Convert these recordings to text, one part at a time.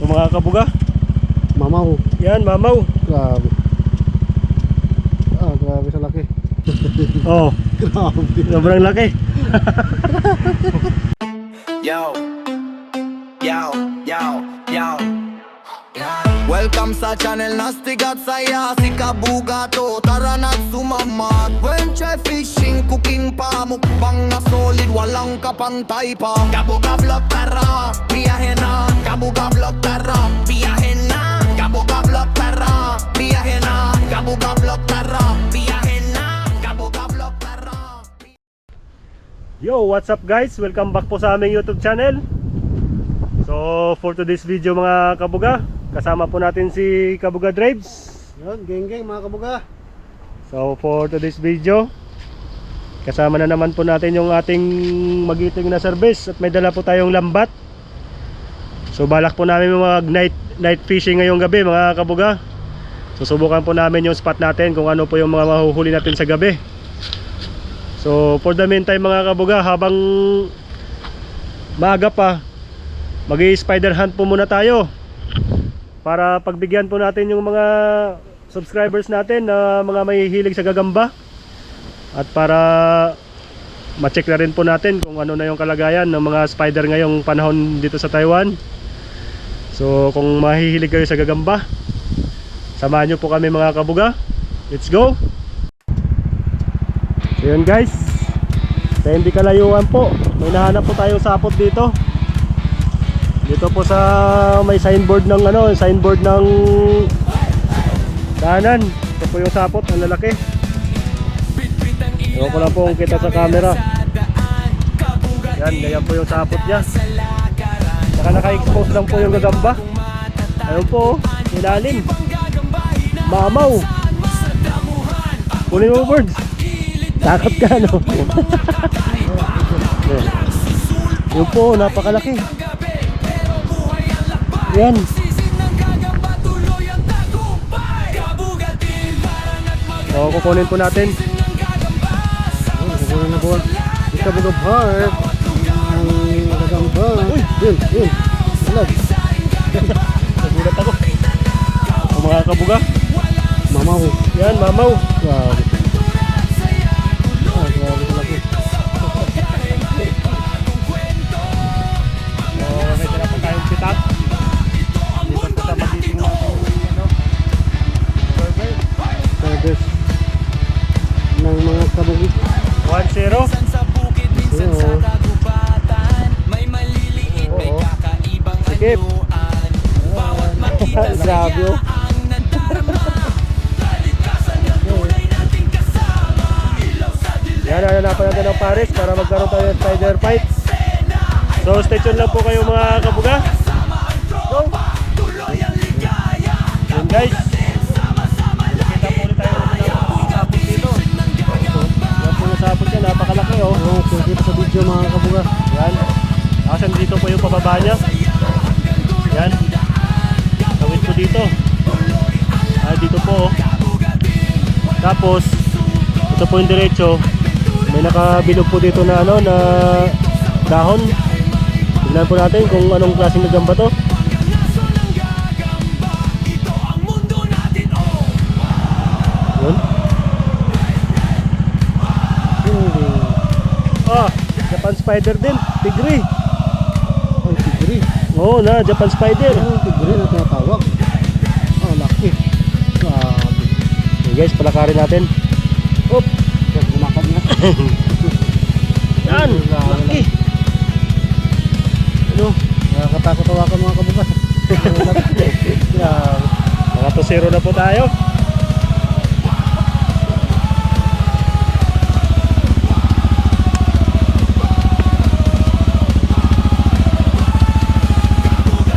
mga kabuga. Mamaw. Yan, mamaw. Grabe. Grabe sa laki. Oh, Grabe. sobrang laki. Yo, yo, yo, yo. Welcome sa channel Nastigat saya si Kabuga to. Tara na sumama. Adventure fishing, cooking pa. Mukbang na solid, walang kapantay pa. Kabuga vlog tara, biyahe na. Kabuga vlog tara, biyahe na. Kabuga vlog tara, biyahe na. Kabuga vlog tara, biyahe na. Kabuga vlog tara. Yo, what's up guys? Welcome back po sa aming YouTube channel. So, for today's video mga kabuga, kasama po natin si Kabuga Drives. Yun, geng-geng mga kabuga. So, for today's video, kasama na naman po natin yung ating magiting na service. At may dala po tayong lambat. So, balak po namin night fishing ngayong gabi mga kabuga. Susubukan po namin yung spot natin kung ano po yung mga mahuhuli natin sa gabi. So, for the meantime mga kabuga, habang maaga pa, mag-i-spider hunt po muna tayo para pagbigyan po natin yung mga subscribers natin na mga mahihilig sa gagamba, at para ma-check na rin po natin kung ano na yung kalagayan ng mga spider ngayong panahon dito sa Taiwan. So kung mahihilig kayo sa gagamba, samahan nyo po kami mga kabuga. Let's go! So yun guys, sa hindi kalayuan po, may nahanap po tayong sapot dito. Dito po sa may signboard ng signboard ng daanan. Ito po yung sapot, ang lalaki. Ewan ko lang po kung kita sa camera. Yan, ganyan po yung sapot niya. Saka naka-expose lang po yung gagamba. Ayun po, ilalim. Mamaw. Kunin mo birds. Takot ka no. Yun po, napakalaki. Yan. So, kukunin po natin. Kukunin na po. Si Kabuga Park. Ang gagamba. Uy, yun. Alag. Nagulat ako. O mga kabuga. Mamaw. Yan, mamaw. Grabe. Grabe sa laki. So, may tira pa tayong pitat. Dito po sa magiting natin Service ng mga kabugi. 1-0. Oo. Sikip. Grabe oh. Yan, hananapan natin ng pares para magkaroon tayo ng spider fight. So stay tuned lang po kayo mga kabuga. Go! Yun guys, nakita po ulit tayo ng sapot dito. Yan po yung sapot niya, napakalaki oh. Oo, kita sa video mga kabuga. Yan, asan dito po yung pababa niya. Yan, tawid ko dito. Dito po oh. Tapos ito po yung diretso. May nakabilog po dito na na dahon. Tignan po natin kung anong klaseng gagamba to. Yun. Hindi. Japan spider din, tigre. Ay, tigre. Oo na, Japan spider. Ay, tigre na tinatawag. Laki. Grabe. Okay guys, palakarin natin. Hop. Gumakad na. Yan, laki. Ano? Nakakatakot tawakan mga kabuga. Grabe. Mga 2-0 na po tayo.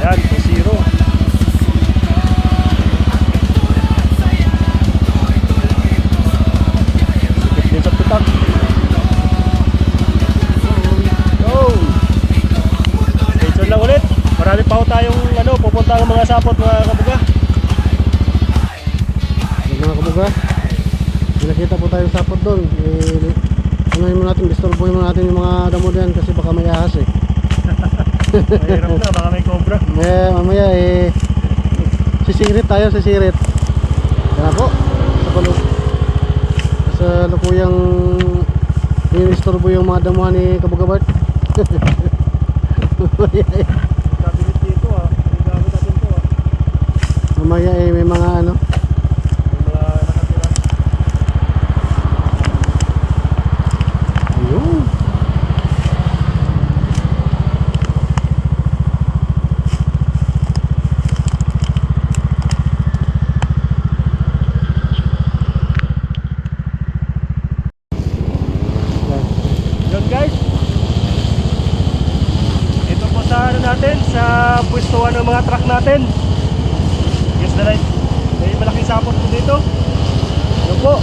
Ayan, 2-0. Sikip din sa pitak. Go! Stay tuned lang ulit. Marami pa ho tayong pupunta ng mga sapot mga kabuga. Mga kabuga, nakita po tayo sapot doon. Ano mo natin, disturbohin mo natin yung mga damo diyan kasi baka may ahas eh. Mahirap na, baka may cobra. Mamaya sisirit tayo, sisirit. Yan po. Sa lukuyang inistorbo yung mga damuhan ni Kabugabart. Kabinet dito ah. May gamit natin to ah. Mamaya may mga ano. May mga nakatira. Ayun. Yun guys. Ito po sa ano natin, sa pwestuhan ng mga truck natin. Yes na right. May malaking sapot po dito. Yun po.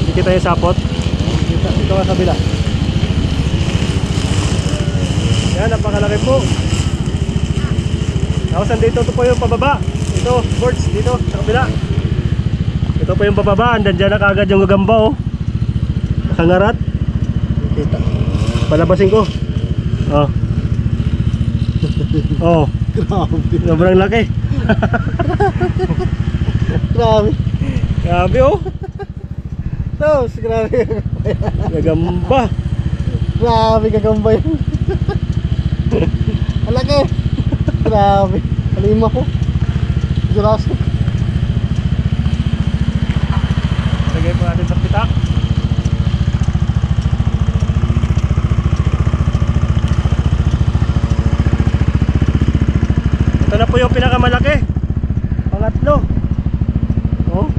Hindi kita yung sapot. Dito ka sa kabila. Yan, napakalaki po. Tapos nandito ito po yung pababa. Ito, boards, dito sa kabila. Ito po yung pababa. Andan dyan na kagad yung gagamba oh. Nakangarat. Kita. Palabasin ko. Oh. Oh, Grabe. sobrang laki. Grabe. Grabe oh. Tos, grabe. Gagamba. Grabe kagamba yun. Alaki. Grabe. Kalima ko. Jurassic. Lagay po natin sa pitak. Ito na po yung pinakamalaki. Pangatlo. Oh.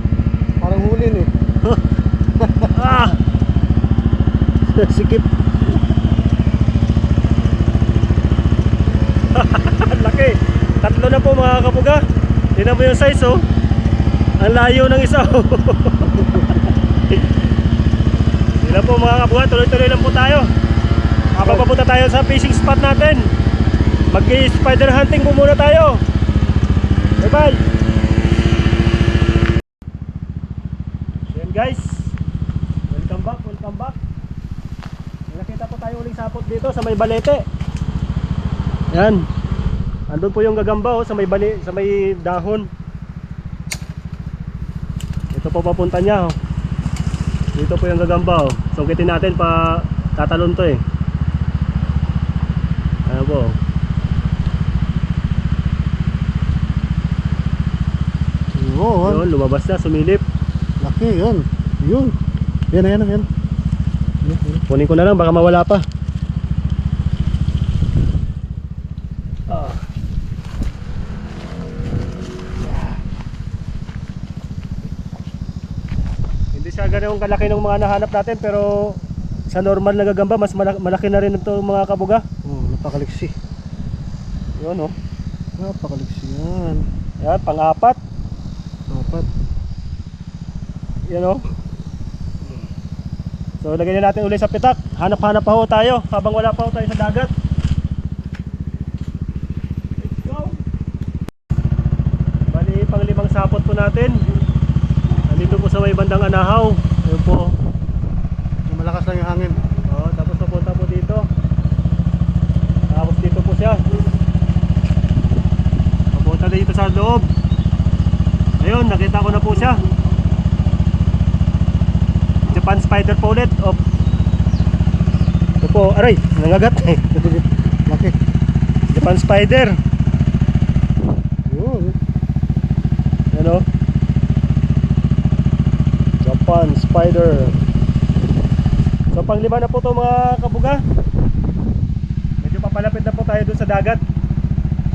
Parang hulin eh. Ah. Sikip. Laki. Tatlo na po mga kapuga. Tingnan mo yung size oh. Ang layo ng isa oh. Tingnan po mga kapuga, tuloy-tuloy lang po tayo. Papunta tayo sa fishing spot natin. Mag-spider hunting po muna tayo. Bye bye. Yan guys. Welcome back, welcome back. Nakita po tayo uling sapot dito sa may balete. Yan. Andun po yung gagamba oh, sa may sa may dahon. Ito po papunta niya oh. Dito po yung gagamba oh. Sungkitin natin pa tatalon to eh. Ano po? Oo. Yun, lumabas na, sumilip. Laki yun. Yun. Yan, yan, yan. Kunin ko na lang, baka mawala pa. Ah. Hindi siya ganun kalaki ng mga nahanap natin, pero sa normal na gagamba, mas malaki na rin ito mga kabuga. Oh, napakaliksi. Yun oh. Napakaliksi yan. Yan, pang-apat. Dapat. Yan oh. So lagyan na natin ulit sa pitak. Hanap-hanap pa ho tayo habang wala pa ho tayo sa dagat. Let's go. Bali pang-limang sapot po natin. Nandito po sa may bandang Anahaw. Ayun po. Malakas lang yung hangin. Oh, tapos papunta po dito. Tapos dito po siya. Papunta dito sa loob. Ayun, nakita ko na po siya. Japan spider po ulit. Oh. Ito po, aray, nangagat. Laki. Japan spider. Yun. Ano? Japan spider. So panglima na po to mga kabuga. Medyo papalapit na po tayo dun sa dagat.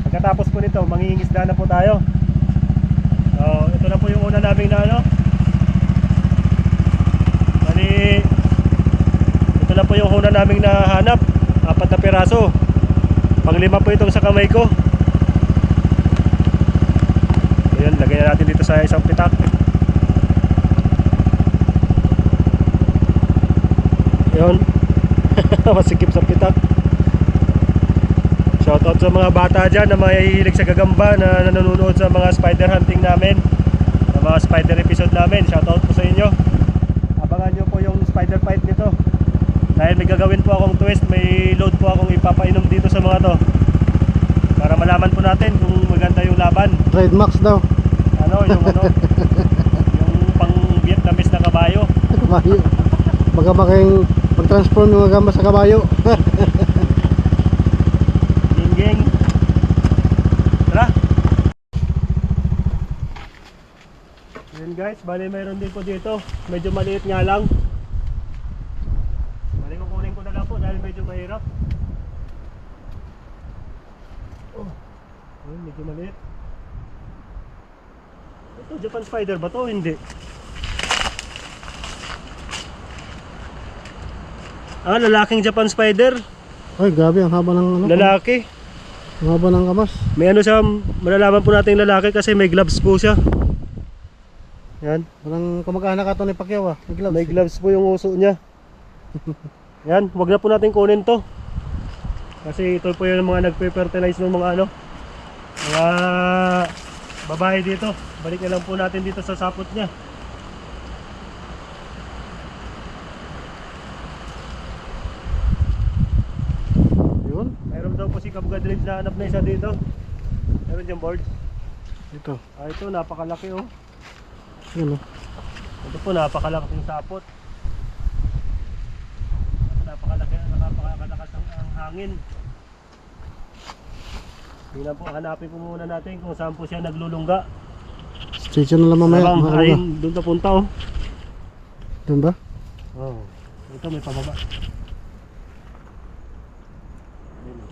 Pagkatapos po nito, mangingisda na po tayo. So ito na po yung una naming na ano. Bali, ito na po yung una naming nahanap. 4 na piraso. Panglima po itong sa kamay ko. Ayan, lagay na natin dito sa isang pitak. Yun. Masikip sa pitak. Shoutout sa mga bata dyan na mahihilig sa gagamba, na nanonood sa mga spider hunting namin, sa mga spider episode namin. Shoutout po sa inyo. Abangan nyo po yung spider fight nito. Dahil may gagawin po akong twist, may load po akong ipapainom dito sa mga to. Para malaman po natin kung maganda yung laban. Trademarks daw. Yung yung pang Vietnamese na kabayo. Kabayo. Baka making mag-transform yung mga gamba sa kabayo. Ging. Tara. Yun guys, bali mayroon din po dito. Medyo maliit nga lang. Bali kukunin ko na lang po dahil medyo mahirap. Ayun, medyo maliit. Ito, Japan Spider ba to? Hindi. Lalaking Japan Spider. Ay, grabe, ang haba ng ano. Lalaki. Ang haba ng kamas. May ano siya, malalaman po natin yung lalaki kasi may gloves po siya. Yan. Parang kumag-anak ato ni Pacquiao ah. May gloves. May gloves po yung uso niya. Yan, wag na po natin kunin to. Kasi ito po yung mga nagpe-fertilize ng mga mga babae dito. Balik na lang po natin dito sa sapot niya. Yun. Mayroon daw po si Kabuga Drill na hanap na isa dito. Meron yung board. Ito. Ito napakalaki oh. Yun oh. Ito po napakalaking sapot. Napakalakas ang hangin. Tingnan po, hanapin po muna natin kung saan po siya naglulungga. Station na lang mamaya. Habang mga kabuga. ayun, doon na punta oh. Doon ba? Oh, ito may pababa. Ayun, oh.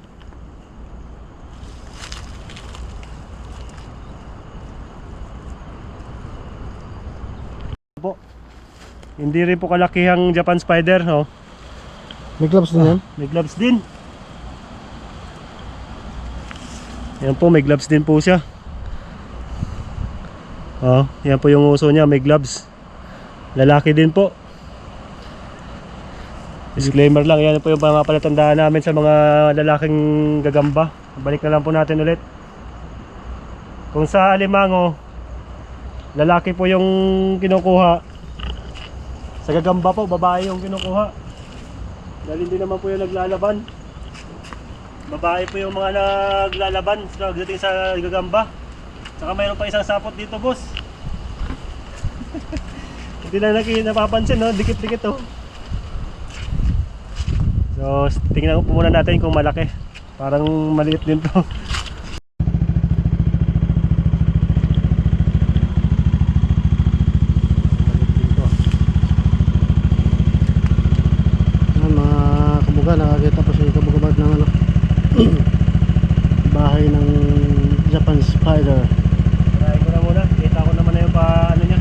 Po. Hindi rin po kalakihang Japan Spider, oh. May gloves din yan? May gloves din. Yan po, may gloves din po siya. Oh, yan po yung uso niya, may gloves. Lalaki din po. Disclaimer lang, yan po yung mga palatandaan namin sa mga lalaking gagamba. Balik na lang po natin ulit. Kung sa alimango, lalaki po yung kinukuha. Sa gagamba po, babae yung kinukuha. Dahil hindi naman po yung naglalaban. Babae po yung mga naglalaban pagdating sa gagamba. Saka mayroon pa isang sapot dito, boss. Hindi na napapansin, no? Dikit-dikit, oh. So, tingnan po muna natin kung malaki. Parang maliit din to. Yan, mga kabuga, nakakita pa si Kabugabad ng ano. Bahay ng Japan Spider. Try ko na muna. Kita ko naman na yung ano niya.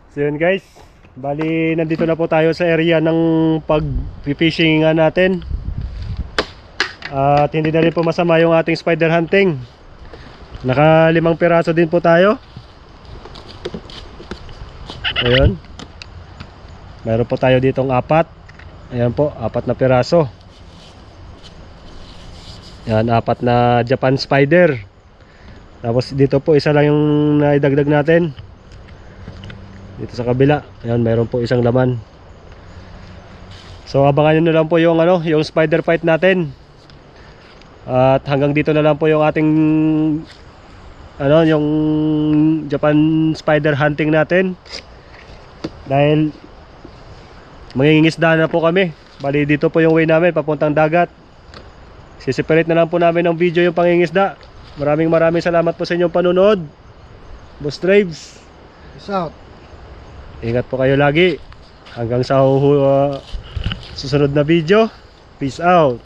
So yun guys, bali nandito na po tayo sa area ng pag-fishing natin. At hindi na rin po masama yung ating spider hunting. Naka 5 piraso din po tayo. Ayun. Meron po tayo ditong 4. Ayan po, 4 na piraso. Yan, 4 na Japan Spider. Tapos dito po isa lang yung naidagdag natin. Dito sa kabila, ayan, meron po isang laman. So abangan nyo na lang po yung yung spider fight natin. At hanggang dito na lang po yung ating yung Japan Spider hunting natin. Dahil mangingisda na po kami. Bali dito po yung way namin papuntang dagat. Siseparate na lang po namin ng video yung pangingisda. Maraming salamat po sa inyong panunood. Boss Traves, Peace out. ingat po kayo lagi. Hanggang sa susunod na video. Peace out.